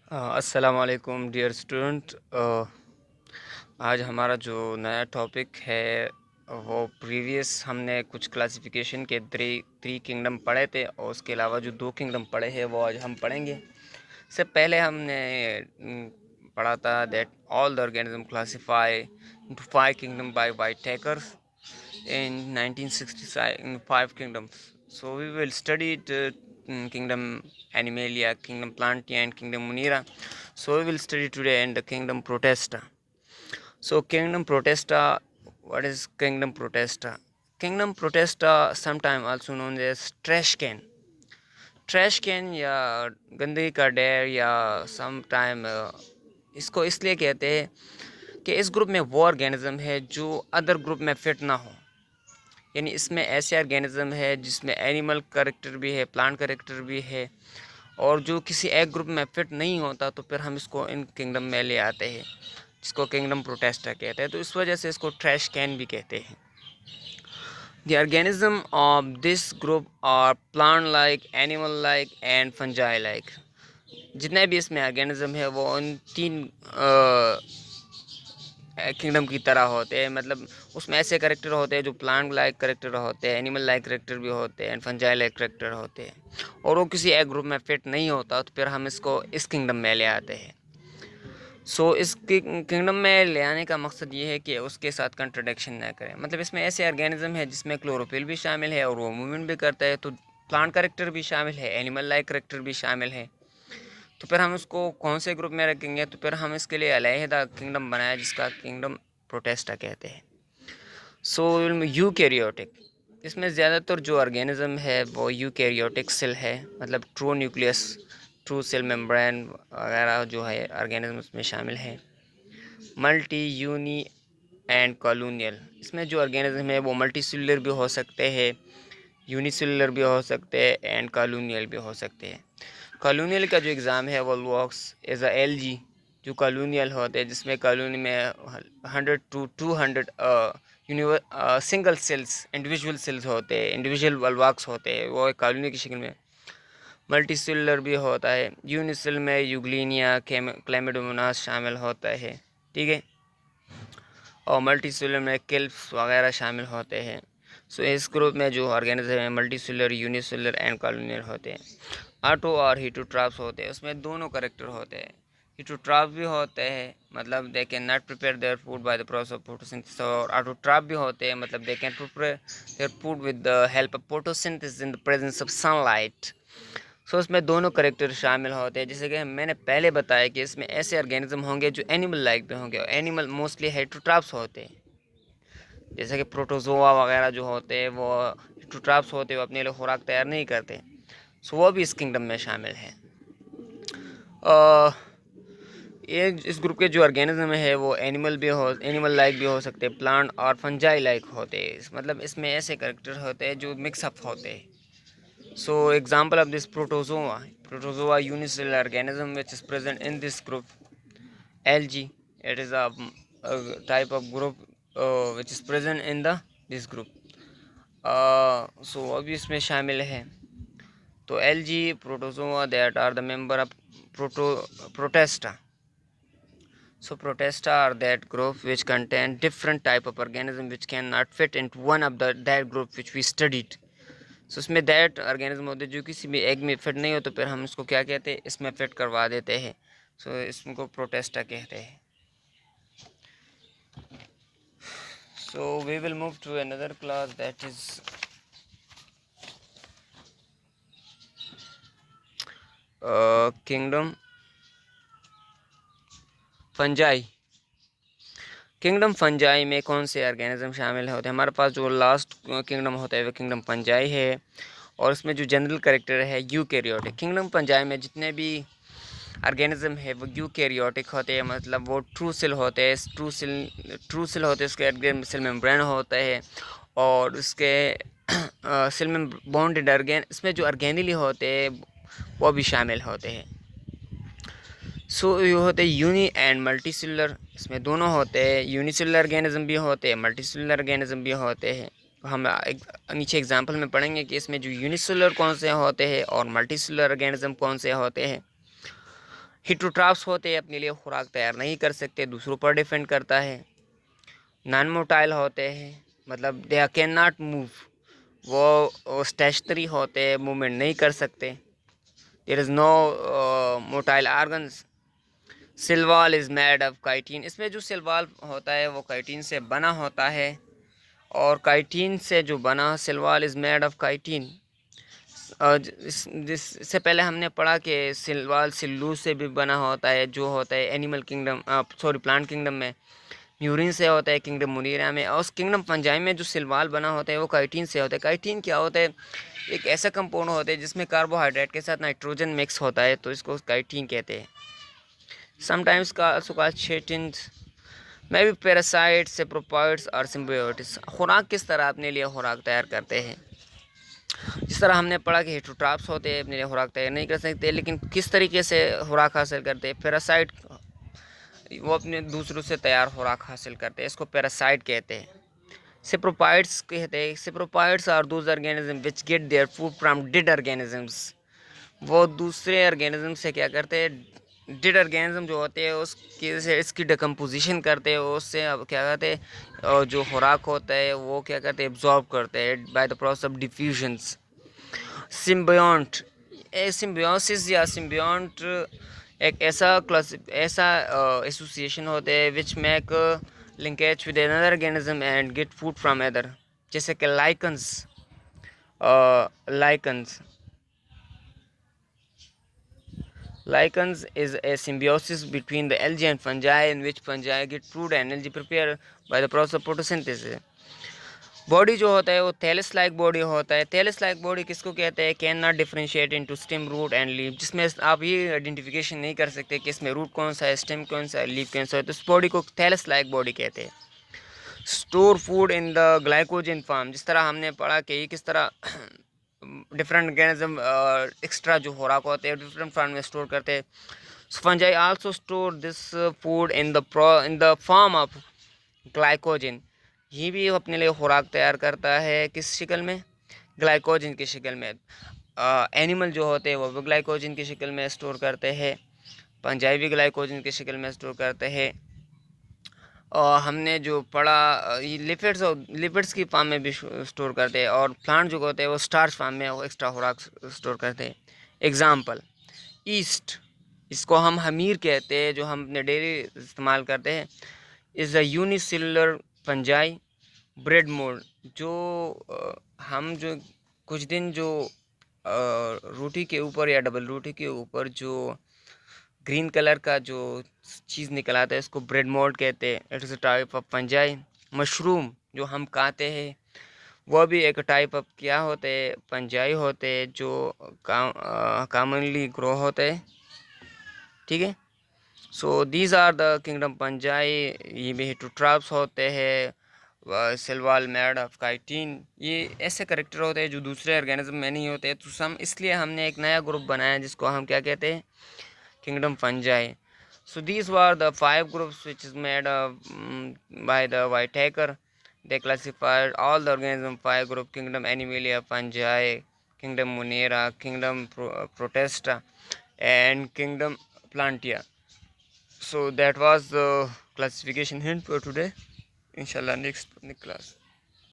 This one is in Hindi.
अस्सलामुअलैकुम डियर स्टूडेंट। आज हमारा जो नया टॉपिक है वो प्रीवियस हमने कुछ क्लासिफिकेशन के थ्री किंगडम पढ़े थे और उसके अलावा जो दो किंगडम पढ़े हैं वो आज हम पढ़ेंगे। इससे पहले हमने पढ़ा था that all the organism classify into five kingdom by Whittaker's in 1965 kingdoms. So we will study the kingdom Animalia, kingdom Plantia, and kingdom Munira. So we will study today in the kingdom Protesta. So kingdom Protesta, what is kingdom Protesta? Kingdom Protesta, sometime also known as trash can. Trash can या गंदगी का ढेर या सम टाइम इसको इसलिए कहते हैं कि इस ग्रुप में वो ऑर्गेनिज्म है जो अदर ग्रुप में फिट ना हो। यानी इसमें ऐसे ऑर्गेनिज्म है जिसमें एनिमल करेक्टर भी है, प्लांट करेक्टर भी है, और जो किसी एक ग्रुप में फिट नहीं होता तो फिर हम इसको इन किंगडम में ले आते हैं, जिसको किंगडम प्रोटेस्टा कहते हैं। तो इस वजह से इसको ट्रैश कैन भी कहते हैं। The organism of this group are plant-like, animal-like and fungi-like. जितने भी इसमें ऑर्गेनिज्म है वो उन तीन किंगडम की तरह होते हैं। मतलब उसमें ऐसे करेक्टर होते हैं जो प्लांट लाइक करेक्टर होते हैं, एनिमल लाइक करेक्टर भी होते हैं, एंड फंजाई लाइक करेक्टर होते हैं, और वो किसी एक ग्रुप में फिट नहीं होता तो फिर हम इसको इस किंगडम में ले आते हैं। सो इस किंगडम में ले आने का मकसद ये है कि उसके साथ कंट्रोडिक्शन ना करें। मतलब इसमें ऐसे ऑर्गेनिज्म है जिसमें क्लोरोफिल भी शामिल है और वो मूवमेंट भी करता है, तो प्लांट करेक्टर भी शामिल है, एनिमल लाइक करेक्टर भी शामिल है। तो फिर हम उसको कौन से ग्रुप में रखेंगे? तो फिर हम इसके लिए अलहदा किंगडम बनाया जिसका किंगडम प्रोटेस्टा कहते हैं। सो यूकैरियोटिक, इसमें ज़्यादातर जो ऑर्गेनिज्म है वो यूकैरियोटिक सेल है, मतलब true nucleus, true cell membrane वगैरह जो है ऑर्गेनिज्म उसमें शामिल है। मल्टी यूनी एंड कॉलोनियल, इसमें जो ऑर्गेनिज्म है वो मल्टी सेलुलर भी हो सकते हैं, यूनिसेलुलर भी हो सकते हैं, एंड कॉलोनियल भी हो सकते हैं। कॉलोनियल का जो एग्ज़ाम है वो वर्क्स एज अ एलजी, जो कॉलोनियल होते हैं जिसमें कॉलोनी में 100 to 200 single cells, individual cells होते हैं, इंडिविजुअल वल्वाक्स होते हैं, वो एक कॉलोनी की शक्ल में। मल्टी सेलुलर भी होता है। यूनिसेल में यूग्लिनिया, क्लेमिडोमोनास शामिल होता है, ठीक है, और मल्टी सेलुलर में किल्प्स वगैरह शामिल होते हैं। सो इस ग्रुप में जो ऑर्गेनिज्म है multi cellular, unicellular and colonial होते हैं। ऑटो और हीटोट्रॉप्स होते हैं, उसमें दोनों करेक्टर होते हैं। हीटोट्रॉप भी होते हैं, मतलब they can not prepare their food by the process of photosynthesis, और ऑटोट्रॉप भी होते हैं, मतलब they can prepare their food with the help of photosynthesis in the presence of sunlight. So इसमें दोनों करेक्टर शामिल होते हैं। जैसे कि मैंने पहले बताया कि इसमें ऐसे ऑर्गेनिज्म होंगे जो एनिमल लाइक भी होंगे, और एनिमल मोस्टली हेटरोट्रॉप्स होते हैं। जैसे कि प्रोटोजोआ वगैरह जो होते हैं वो हेटरोट्रॉप्स होते हैं, वो अपने लिए खुराक तैयार नहीं करते। सो वो भी इस किंगडम में शामिल है। ये इस ग्रुप के जो ऑर्गेनिज्म है वो एनिमल लाइक भी हो सकते हैं, प्लांट और फंजाई लाइक होते हैं। मतलब इसमें ऐसे करेक्टर होते हैं जो मिक्सअप होते हैं। So example of this protozoa unicellular organism which is present in this group algae, it is a type of group which is present in the this group. So अभी इसमें शामिल है तो algae protozoa that are the member of protista. So protista are that group which contain different type of organism which cannot fit into one of that group which we studied. So इसमें that organism होते हैं जो किसी भी एक में फिट नहीं हो, तो फिर हम इसको क्या कहते हैं, इसमें फिट करवा देते हैं। So इसको प्रोटेस्टा कहते हैं। So we will move to another class, that is kingdom fungi. Kingdom fungi में कौन से ऑर्गेनिज्म शामिल होते हैं? हमारे पास जो लास्ट किंगडम होता है वो किंगडम फंजाई है, और इसमें जो जनरल करेक्टर है यूकैरियोटिक। किंगडम फंजाई में जितने भी ऑर्गेनिज्म है वो यूकैरियोटिक होते हैं, मतलब वो ट्रू सेल होते हैं। ट्रू सेल होते हैं, उसके अर्ध सेल मेम्ब्रेन होता है, और उसके सेल में बॉन्डेड ऑर्गेन, इसमें जो ऑर्गेनिली होते हैं वो भी शामिल होते हैं। सो ये होते हैं यूनी एंड मल्टी सेलुलर, इसमें दोनों होते हैं, यूनिसेलुलर ऑर्गेनिज्म भी होते हैं, मल्टी सेलुलर ऑर्गेनिज्म भी होते हैं। हम नीचे एग्जांपल में पढ़ेंगे कि इसमें जो यूनिसेलुलर कौन से होते हैं और मल्टी सेलुलर ऑर्गेनिज्म कौन से होते हैं। हिटोट्राप्स होते हैं, अपने लिए खुराक तैयार नहीं कर सकते, दूसरों पर डिपेंड करता है। नॉन मोटाइल होते हैं, मतलब दे कैन नॉट मूव, वो स्टेशनरी होते हैं, मूवमेंट नहीं कर सकते। There is no motile organs. Cell wall is made of chitin, इसमें जो सिलवाल होता है वो काइटिन से बना होता है, और काइटिन से जो बना Silwal is made of chitin. इससे पहले हमने पढ़ा कि सिलवाल सिल्लू से भी बना होता है, जो होता है animal kingdom, sorry plant kingdom में म्यूरिन से होता है, किंगडम मुनीरा में। और उस किंगडम फंजाई में जो सिलवाल बना होता है वो काइटिन से होता है। काइटिन क्या होता है? एक ऐसा कंपाउंड होता है जिसमें कार्बोहाइड्रेट के साथ नाइट्रोजन मिक्स होता है, तो इसको काइटिन कहते हैं। समटाइम्स का चिटिन्स में भी पैरासाइट्स, सेप्रोपोइड्स और सिम्बायोटिक्स खुराक किस तरह अपने लिए खुराक तैयार करते हैं। जिस तरह हमने पढ़ा कि हेटरोट्राप्स होते हैं, अपने लिए खुराक तैयार नहीं कर सकते, लेकिन किस तरीके से खुराक हासिल करते हैं। पैरासाइट वो अपने दूसरों से तैयार खुराक हासिल करते हैं, इसको पैरासाइट कहते हैं। सेप्रोपाइड्स कहते हैं, saprophytes are those organisms which get their food from dead organisms. वो दूसरे ऑर्गेनिज्म से क्या करते हैं, डेड ऑर्गेनिज्म जो होते हैं उसकी से इसकी डिकम्पोजिशन करते हैं, उससे अब क्या करते हैं, और जो खुराक होता है वो क्या करते हैं, एब्जॉर्ब करते हैं bye the process of डिफ्यूजन्स। सिम्बियोंट, symbiosis या सिम्बियोंट एक ऐसा एसोसिएशन होते हैं which make linkage with another organism and get food from other, जैसे कि lichens. Lichens is a symbiosis between the algae and fungi in which fungi get food and algae prepared by the process of photosynthesis. Body जो होता है वो थैलस लाइक बॉडी होता है। थैलस लाइक बॉडी किसको कहते हैं? Can not differentiate into stem, root and leave, जिसमें आप ये आइडेंटिफिकेशन नहीं कर सकते कि इसमें रूट कौन सा है, स्टेम कौन सा है, लीव कौन सा है, तो इस बॉडी को थैलस लाइक बॉडी कहते हैं। Store food in the glycogen form, जिस तरह हमने पढ़ा कि किस तरह डिफरेंट ऑर्गेनिज्म एक्स्ट्रा जो खुराक होते हैं डिफरेंट फॉर्म में स्टोर करते हैं। Fungi also store this food in the form of glycogen, ये भी अपने लिए खुराक तैयार करता है, किस शक्ल में? ग्लाइकोजन की शक्ल में। एनिमल जो होते हैं वो भी ग्लाइकोजन की शक्ल में स्टोर करते हैं, फंजाई भी ग्लाइकोजन की शक्ल में स्टोर करते हैं। और हमने जो पढ़ा ये लिपिड्स की फॉर्म में भी स्टोर करते हैं, और प्लांट जो होते हैं वो स्टार्च फॉर्म में वो एक्स्ट्रा खुराक स्टोर करते हैं। एग्जाम्पल, ईस्ट, इसको हम हमीर कहते हैं, जो हम अपने डेली इस्तेमाल करते हैं, is a unicellular fungi bread mould, जो हम जो कुछ दिन जो रोटी के ऊपर या डबल रोटी के ऊपर जो ग्रीन कलर का जो चीज़ निकल आता है इसको ब्रेड मोल्ड कहते हैं। It is a type of fungi. Mushroom जो हम खाते हैं वो भी एक टाइप ऑफ क्या होते हैं, फंजाई होते हैं, जो कॉमनली ग्रो होते हैं। ठीक है, so these are the kingdom fungi. ये भी हेटरोट्राप्स होते हैं, सेलवाल मेड ऑफ काइटिन, ये ऐसे करेक्टर होते हैं जो दूसरे ऑर्गेनिज्म में नहीं होते। तो हम इसलिए हमने एक नया ग्रुप बनाया जिसको हम क्या कहते हैं, kingdom fungi. So these were the 5 groups which is made by the Whitaker. They classified all the organism 5 group: kingdom Animalia, fungi, kingdom Monera, kingdom Protesta, and kingdom Plantia. So that was the classification hint for today. Inshallah, next class.